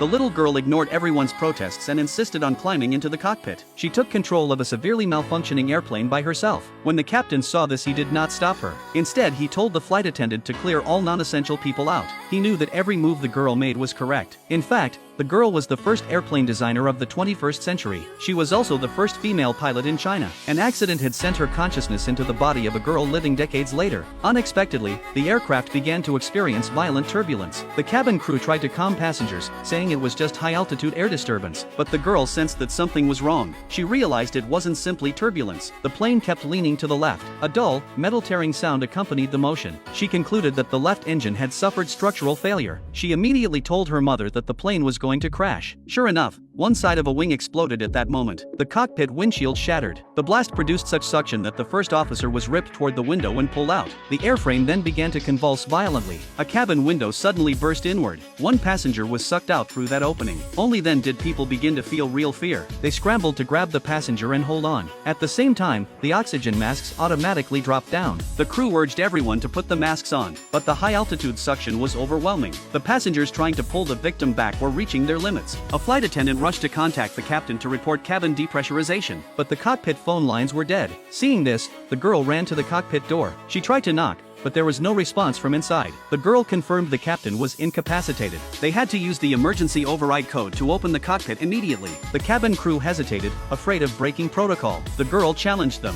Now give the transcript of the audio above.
The little girl ignored everyone's protests and insisted on climbing into the cockpit. She took control of a severely malfunctioning airplane by herself. When the captain saw this, he did not stop her. Instead, he told the flight attendant to clear all non-essential people out. He knew that every move the girl made was correct. In fact, the girl was the first airplane designer of the 21st century. She was also the first female pilot in China. An accident had sent her consciousness into the body of a girl living decades later. Unexpectedly, the aircraft began to experience violent turbulence. The cabin crew tried to calm passengers, saying it was just high-altitude air disturbance. But the girl sensed that something was wrong. She realized it wasn't simply turbulence. The plane kept leaning to the left. A dull, metal-tearing sound accompanied the motion. She concluded that the left engine had suffered structural failure. She immediately told her mother that the plane was going to crash. Sure enough, one side of a wing exploded at that moment. The cockpit windshield shattered. The blast produced such suction that the first officer was ripped toward the window and pulled out. The airframe then began to convulse violently. A cabin window suddenly burst inward. One passenger was sucked out through that opening. Only then did people begin to feel real fear. They scrambled to grab the passenger and hold on. At the same time, the oxygen masks automatically dropped down. The crew urged everyone to put the masks on, but the high-altitude suction was overwhelming. The passengers trying to pull the victim back were reaching their limits. A flight attendant rushed to contact the captain to report cabin depressurization, but the cockpit phone lines were dead. Seeing this, the girl ran to the cockpit door. She tried to knock, but there was no response from inside. The girl confirmed the captain was incapacitated. They had to use the emergency override code to open the cockpit immediately. The cabin crew hesitated, afraid of breaking protocol. The girl challenged them.